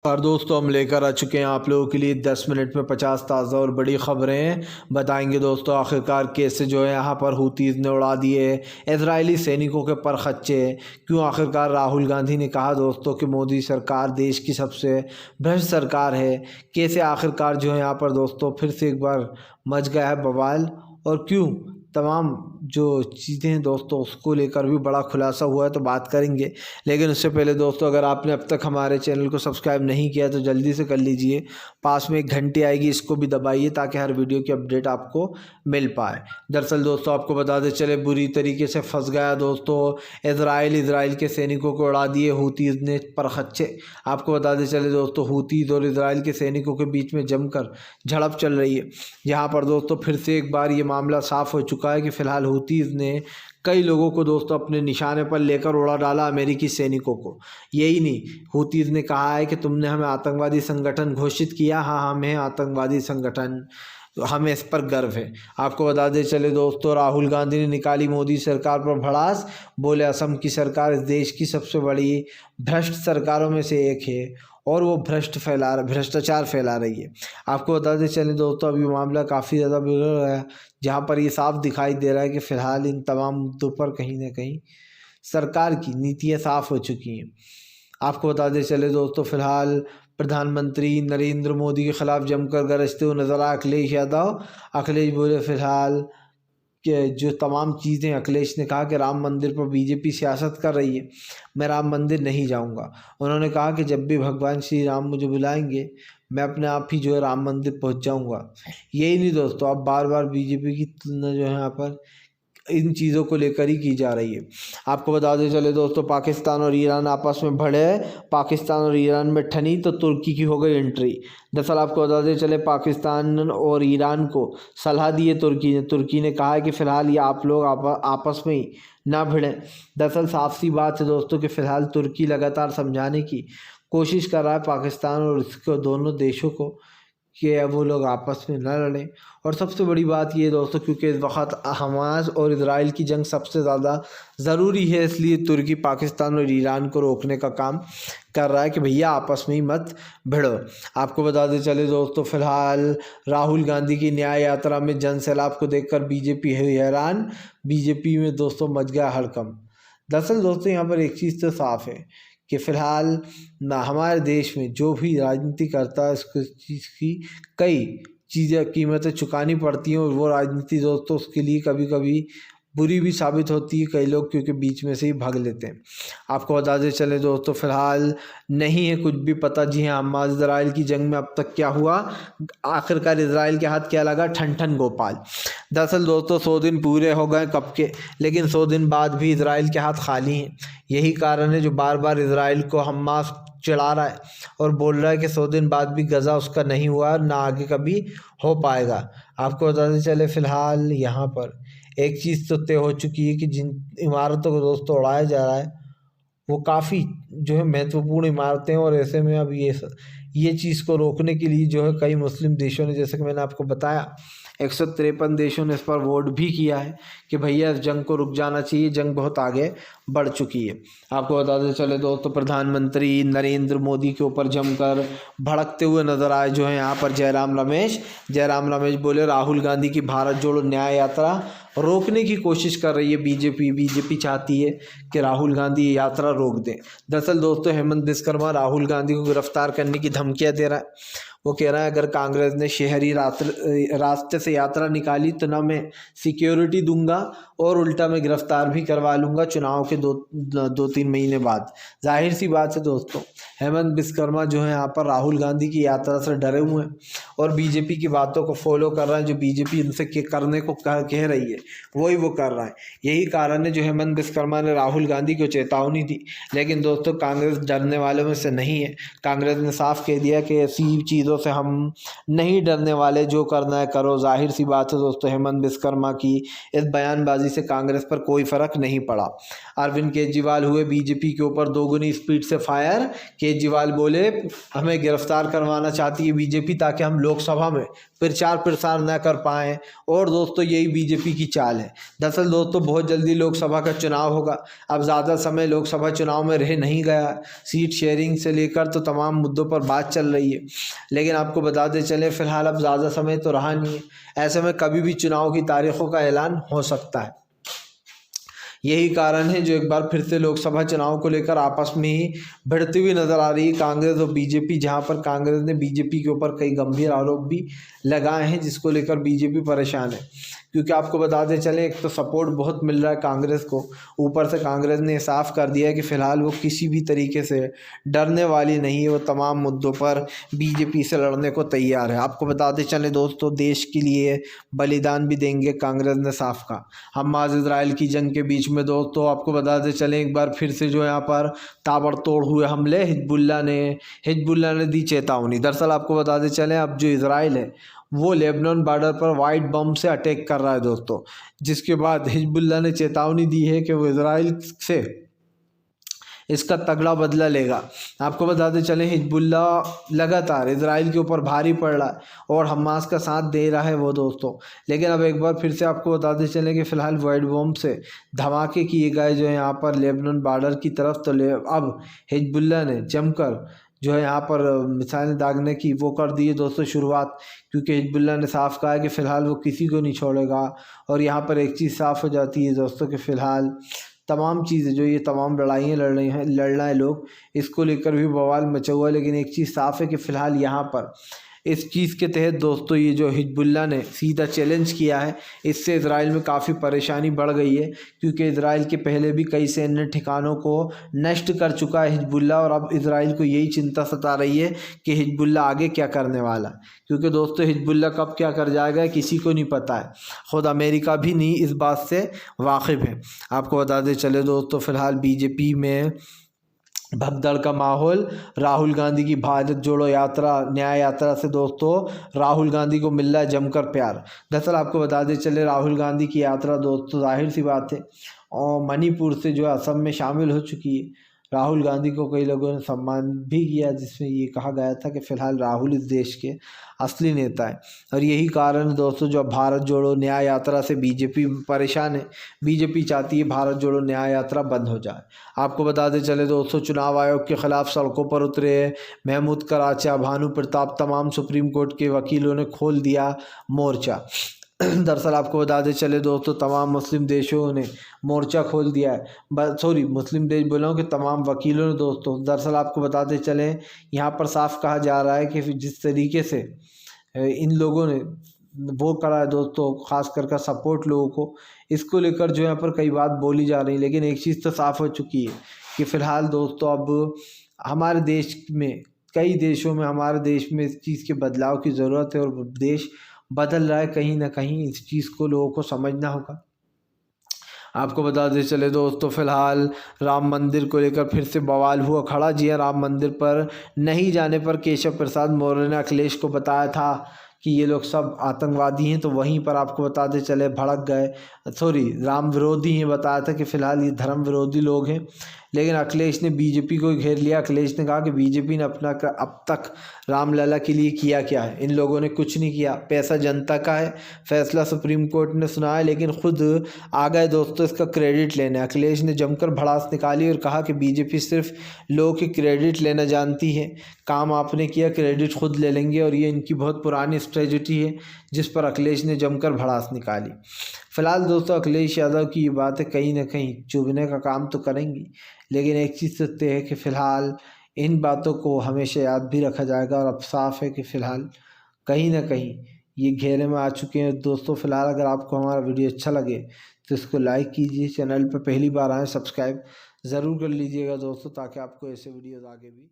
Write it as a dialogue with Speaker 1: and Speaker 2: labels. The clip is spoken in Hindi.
Speaker 1: और दोस्तों हम लेकर आ चुके हैं आप लोगों के लिए 10 मिनट में 50 ताज़ा और बड़ी ख़बरें बताएंगे। दोस्तों आखिरकार कैसे जो है यहाँ पर हूतीज़ ने उड़ा दिए इजरायली सैनिकों के पर खच्चे। क्यों आखिरकार राहुल गांधी ने कहा दोस्तों कि मोदी सरकार देश की सबसे भ्रष्ट सरकार है। कैसे आखिरकार जो है यहाँ पर दोस्तों फिर से एक बार मच गया है बवाल, और क्यों तमाम जो चीज़ें हैं दोस्तों उसको लेकर भी बड़ा खुलासा हुआ है, तो बात करेंगे। लेकिन उससे पहले दोस्तों अगर आपने अब तक हमारे चैनल को सब्सक्राइब नहीं किया तो जल्दी से कर लीजिए। पास में एक घंटी आएगी, इसको भी दबाइए ताकि हर वीडियो की अपडेट आपको मिल पाए। दरअसल दोस्तों आपको बताते चले बुरी तरीके से फंस गया दोस्तों इजराइल के सैनिकों को उड़ा दिए हूतीज़ ने परखच्चे। आपको बताते चले दोस्तों हूतीज़ और इजराइल के सैनिकों के बीच में जमकर झड़प चल रही है। यहाँ पर दोस्तों फिर से एक बार ये मामला साफ हो चुका है कि फ़िलहाल हूतीज़ ने कई लोगों को दोस्तों अपने निशाने पर लेकर उड़ा डाला अमेरिकी सैनिकों को। यही नहीं, हूतीज़ ने कहा है कि तुमने हमें आतंकवादी संगठन घोषित किया। हाँ, हमें आतंकवादी संगठन, हमें इस पर गर्व है। आपको बता दें चले दोस्तों राहुल गांधी ने निकाली मोदी सरकार पर भड़ास। बोले असम की सरकार इस देश की सबसे बड़ी भ्रष्ट सरकारों में से एक है और वो भ्रष्टाचार फैला रही है। आपको बताते चले दोस्तों अभी मामला काफ़ी ज़्यादा बिगड़ रहा है, जहाँ पर ये साफ दिखाई दे रहा है कि फ़िलहाल इन तमाम मुद्दों पर कहीं ना कहीं सरकार की नीतियाँ साफ हो चुकी हैं। आपको बताते चले दोस्तों फ़िलहाल प्रधानमंत्री नरेंद्र मोदी के खिलाफ जमकर गरजते हुए नजर आए अखिलेश यादव। अखिलेश बोले फ़िलहाल कि जो तमाम चीज़ें, अखिलेश ने कहा कि राम मंदिर पर बीजेपी सियासत कर रही है, मैं राम मंदिर नहीं जाऊंगा। उन्होंने कहा कि जब भी भगवान श्री राम मुझे बुलाएंगे मैं अपने आप ही जो है राम मंदिर पहुंच जाऊंगा। यही नहीं दोस्तों, अब बार बार बीजेपी की तुलना जो है यहाँ पर इन चीज़ों को लेकर ही की जा रही है। आपको बता दें चले दोस्तों पाकिस्तान और ईरान आपस में भिड़े। पाकिस्तान और ईरान में ठनी तो तुर्की की हो गई एंट्री। दरअसल आपको बता दें चले पाकिस्तान और ईरान को सलाह दी है तुर्की ने कहा है कि फ़िलहाल ये आप लोग आपस में ही ना भिड़ें। दरअसल साफ सी बात है दोस्तों कि फ़िलहाल तुर्की लगातार समझाने की कोशिश कर रहा है पाकिस्तान और इसको दोनों देशों को कि अब वो लोग आपस में न लड़ें। और सबसे बड़ी बात ये दोस्तों क्योंकि इस वक्त हमास और इजराइल की जंग सबसे ज़्यादा ज़रूरी है, इसलिए तुर्की पाकिस्तान और ईरान को रोकने का काम कर रहा है कि भैया आपस में ही मत भिड़ो। आपको बताते चले दोस्तों फ़िलहाल राहुल गांधी की न्याय यात्रा में जन सैलाब को देखकर बीजेपी है हैरान। बीजेपी में दोस्तों मच गया हड़कंप। दरअसल दोस्तों यहाँ पर एक चीज़ तो साफ है कि फ़िलहाल ना हमारे देश में जो भी राजनीति करता है उसको चीज़ की कई चीज़ें कीमतें चुकानी पड़ती हैं, और वो राजनीति दोस्तों उसके लिए कभी कभी बुरी भी साबित होती है। कई लोग क्योंकि बीच में से ही भाग लेते हैं। आपको बताते चले दोस्तों फ़िलहाल नहीं है कुछ भी पता। जी हाँ, हमास इजराइल की जंग में अब तक क्या हुआ, आखिरकार इजराइल के हाथ क्या लगा, ठन ठन गोपाल। दरअसल दोस्तों 100 दिन पूरे हो गए कब के, लेकिन 100 दिन बाद भी इजराइल के हाथ खाली हैं। यही कारण है जो बार बार इजराइल को हमास चिढ़ा रहा है और बोल रहा है कि 100 दिन बाद भी गज़ा उसका नहीं हुआ, ना आगे कभी हो पाएगा। आपको बताते चले फ़िलहाल यहाँ पर एक चीज़ तो तय हो चुकी है कि जिन इमारतों को दोस्तों उड़ाया जा रहा है वो काफ़ी जो है महत्वपूर्ण इमारतें हैं, और ऐसे में अब ये चीज़ को रोकने के लिए जो है कई मुस्लिम देशों ने, जैसे कि मैंने आपको बताया 153 देशों ने इस पर वोट भी किया है कि भैया इस जंग को रुक जाना चाहिए, जंग बहुत आगे बढ़ चुकी है। आपको बताते चले दोस्तों प्रधानमंत्री नरेंद्र मोदी के ऊपर जमकर भड़कते हुए नजर आए जो है यहाँ पर जयराम रमेश बोले राहुल गांधी की भारत जोड़ो न्याय यात्रा रोकने की कोशिश कर रही है बीजेपी चाहती है कि राहुल गांधी ये यात्रा रोक दें। दरअसल दोस्तों हेमंत विश्वकर्मा राहुल गांधी को गिरफ्तार करने की धमकियां दे रहा है। वो कह रहा है अगर कांग्रेस ने शहरी रास्ते से यात्रा निकाली तो ना मैं सिक्योरिटी दूंगा और उल्टा मैं गिरफ्तार भी करवा लूंगा चुनाव के दो तीन महीने बाद। जाहिर सी बात है दोस्तों हेमंत विश्वकर्मा जो है यहाँ पर राहुल गांधी की यात्रा से डरे हुए हैं और बीजेपी की बातों को फॉलो कर रहे हैं। जो बीजेपी उनसे करने को कह रही है वही वो कर रहा है। यही कारण है जो हेमंत विश्वकर्मा ने राहुल गांधी को चेतावनी दी। लेकिन दोस्तों कांग्रेस डरने वालों में से नहीं है। कांग्रेस ने साफ कह दिया कि ऐसी चीज़ों से हम नहीं डरने वाले, जो करना है करो। जाहिर सी बात है दोस्तों हेमंत विश्वकर्मा की इस बयानबाजी से कांग्रेस पर कोई फर्क नहीं पड़ा। अरविंद केजरीवाल हुए बीजेपी के ऊपर दोगुनी स्पीड से फायर। केजरीवाल बोले हमें गिरफ्तार करवाना चाहती है बीजेपी ताकि हम लोकसभा में प्रचार प्रसार न कर पाएँ। और दोस्तों यही बीजेपी की चाल है। दरअसल दोस्तों बहुत जल्दी लोकसभा का चुनाव होगा। अब ज़्यादा समय लोकसभा चुनाव में रह नहीं गया। सीट शेयरिंग से लेकर तो तमाम मुद्दों पर बात चल रही है, लेकिन आपको बताते चले फिलहाल अब ज़्यादा समय तो रहा नहीं है। ऐसे में कभी भी चुनाव की तारीखों का ऐलान हो सकता है। यही कारण है जो एक बार फिर से लोकसभा चुनाव को लेकर आपस में ही भिड़ती हुई नजर आ रही है कांग्रेस और बीजेपी, जहां पर कांग्रेस ने बीजेपी के ऊपर कई गंभीर आरोप भी लगाए हैं, जिसको लेकर बीजेपी परेशान है। क्योंकि आपको बताते चले एक तो सपोर्ट बहुत मिल रहा है कांग्रेस को, ऊपर से कांग्रेस ने साफ कर दिया है कि फ़िलहाल वो किसी भी तरीके से डरने वाली नहीं है, वो तमाम मुद्दों पर बीजेपी से लड़ने को तैयार है। आपको बताते चले दोस्तों देश के लिए बलिदान भी देंगे, कांग्रेस ने साफ कहा। हमास इजराइल की जंग के बीच में दोस्तों आपको बताते चले एक बार फिर से जो यहाँ पर ताबड़तोड़ हुए हमले हिजबुल्लाह ने दी चेतावनी। दरअसल आपको बताते चले अब जो इजराइल है वो लेबनान बॉर्डर पर वाइट बम से अटैक कर रहा है दोस्तों, जिसके बाद हिजबुल्लाह ने चेतावनी दी है कि वो इजराइल से इसका तगड़ा बदला लेगा। आपको बताते चले हिजबुल्लाह लगातार इजराइल के ऊपर भारी पड़ रहा है और हमास का साथ दे रहा है वो दोस्तों। लेकिन अब एक बार फिर से आपको बताते चले कि फ़िलहाल वाइट बम से धमाके किए गए जो है यहाँ पर लेबनान बॉर्डर की तरफ। तो अब हिजबुल्लाह ने जमकर जो है यहाँ पर मिसाइलें दागने की वो कर दी है दोस्तों शुरुआत, क्योंकि हिजबुल्लाह ने साफ कहा है कि फ़िलहाल वो किसी को नहीं छोड़ेगा। और यहाँ पर एक चीज़ साफ़ हो जाती है दोस्तों कि फ़िलहाल तमाम चीज़ें जो ये तमाम लड़ाइयाँ लड़ रहे हैं लोग, इसको लेकर भी बवाल मचा हुआ है। लेकिन एक चीज़ साफ़ है कि फ़िलहाल यहाँ पर इस चीज़ के तहत दोस्तों ये जो हिजबुल्लाह ने सीधा चैलेंज किया है, इससे इजराइल में काफ़ी परेशानी बढ़ गई है। क्योंकि इजराइल के पहले भी कई सैन्य ठिकानों को नष्ट कर चुका है हिजबुल्लाह, और अब इजराइल को यही चिंता सता रही है कि हिजबुल्लाह आगे क्या करने वाला। क्योंकि दोस्तों हिजबुल्लाह कब क्या कर जाएगा किसी को नहीं पता है, ख़ुद अमेरिका भी नहीं इस बात से वाकिफ़ है। आपको बताते चले दोस्तों फ़िलहाल बीजेपी में भगदड़ का माहौल। राहुल गांधी की भारत जोड़ो यात्रा, न्याय यात्रा से दोस्तों राहुल गांधी को मिल रहा है जमकर प्यार। दरअसल आपको बताते चले राहुल गांधी की यात्रा दोस्तों जाहिर सी बात है और मणिपुर से जो असम में शामिल हो चुकी है। राहुल गांधी को कई लोगों ने सम्मान भी किया, जिसमें ये कहा गया था कि फ़िलहाल राहुल इस देश के असली नेता है। और यही कारण दोस्तों जो भारत जोड़ो न्याय यात्रा से बीजेपी परेशान है। बीजेपी चाहती है भारत जोड़ो न्याय यात्रा बंद हो जाए। आपको बताते चले दोस्तों चुनाव आयोग के खिलाफ सड़कों पर उतरे महमूद कराचा, भानु प्रताप, तमाम सुप्रीम कोर्ट के वकीलों ने खोल दिया मोर्चा। दरअसल आपको बताते चले दोस्तों तमाम मुस्लिम देशों ने मोर्चा खोल दिया है। मुस्लिम देश बोला हूँ कि तमाम वकीलों ने दोस्तों। दरअसल आपको बताते चले यहाँ पर साफ कहा जा रहा है कि जिस तरीके से इन लोगों ने वो करा है दोस्तों, ख़ास कर सपोर्ट लोगों को, इसको लेकर जो यहाँ पर कई बात बोली जा रही है। लेकिन एक चीज़ तो साफ़ हो चुकी है कि फ़िलहाल दोस्तों अब हमारे देश में, कई देशों में, हमारे देश में इस चीज़ के बदलाव की ज़रूरत है और देश बदल रहा है कहीं ना कहीं। इस चीज़ को लोगों को समझना होगा। आपको बताते चले दोस्तों फ़िलहाल राम मंदिर को लेकर फिर से बवाल हुआ खड़ा। जी हाँ, राम मंदिर पर नहीं जाने पर केशव प्रसाद मौर्य ने अखिलेश को बताया था कि ये लोग सब आतंकवादी हैं, तो वहीं पर आपको बताते चले भड़क गए। राम विरोधी हैं, बताया था कि फ़िलहाल ये धर्म विरोधी लोग हैं। लेकिन अखिलेश ने बीजेपी को घेर लिया। अखिलेश ने कहा कि बीजेपी ने अपना अब तक रामलला के लिए किया क्या है, इन लोगों ने कुछ नहीं किया, पैसा जनता का है, फैसला सुप्रीम कोर्ट ने सुना है। लेकिन खुद आ गए दोस्तों इसका क्रेडिट लेने। अखिलेश ने जमकर भड़ास निकाली और कहा कि बीजेपी सिर्फ लोगों की क्रेडिट लेना जानती है, काम आपने किया क्रेडिट खुद ले लेंगे। और ये इनकी बहुत पुरानी स्ट्रेटजी है, जिस पर अखिलेश ने जमकर भड़ास निकाली। फ़िलहाल दोस्तों अखिलेश यादव की ये बातें कहीं ना कहीं चुभने का काम तो करेंगी, लेकिन एक चीज़ सत्य है कि फ़िलहाल इन बातों को हमेशा याद भी रखा जाएगा। और अब साफ़ है कि फ़िलहाल कहीं ना कहीं ये घेरे में आ चुके हैं दोस्तों। फ़िलहाल अगर आपको हमारा वीडियो अच्छा लगे तो इसको लाइक कीजिए, चैनल पर पहली बार आए सब्सक्राइब ज़रूर कर लीजिएगा दोस्तों, ताकि आपको ऐसे वीडियोज़ आगे भी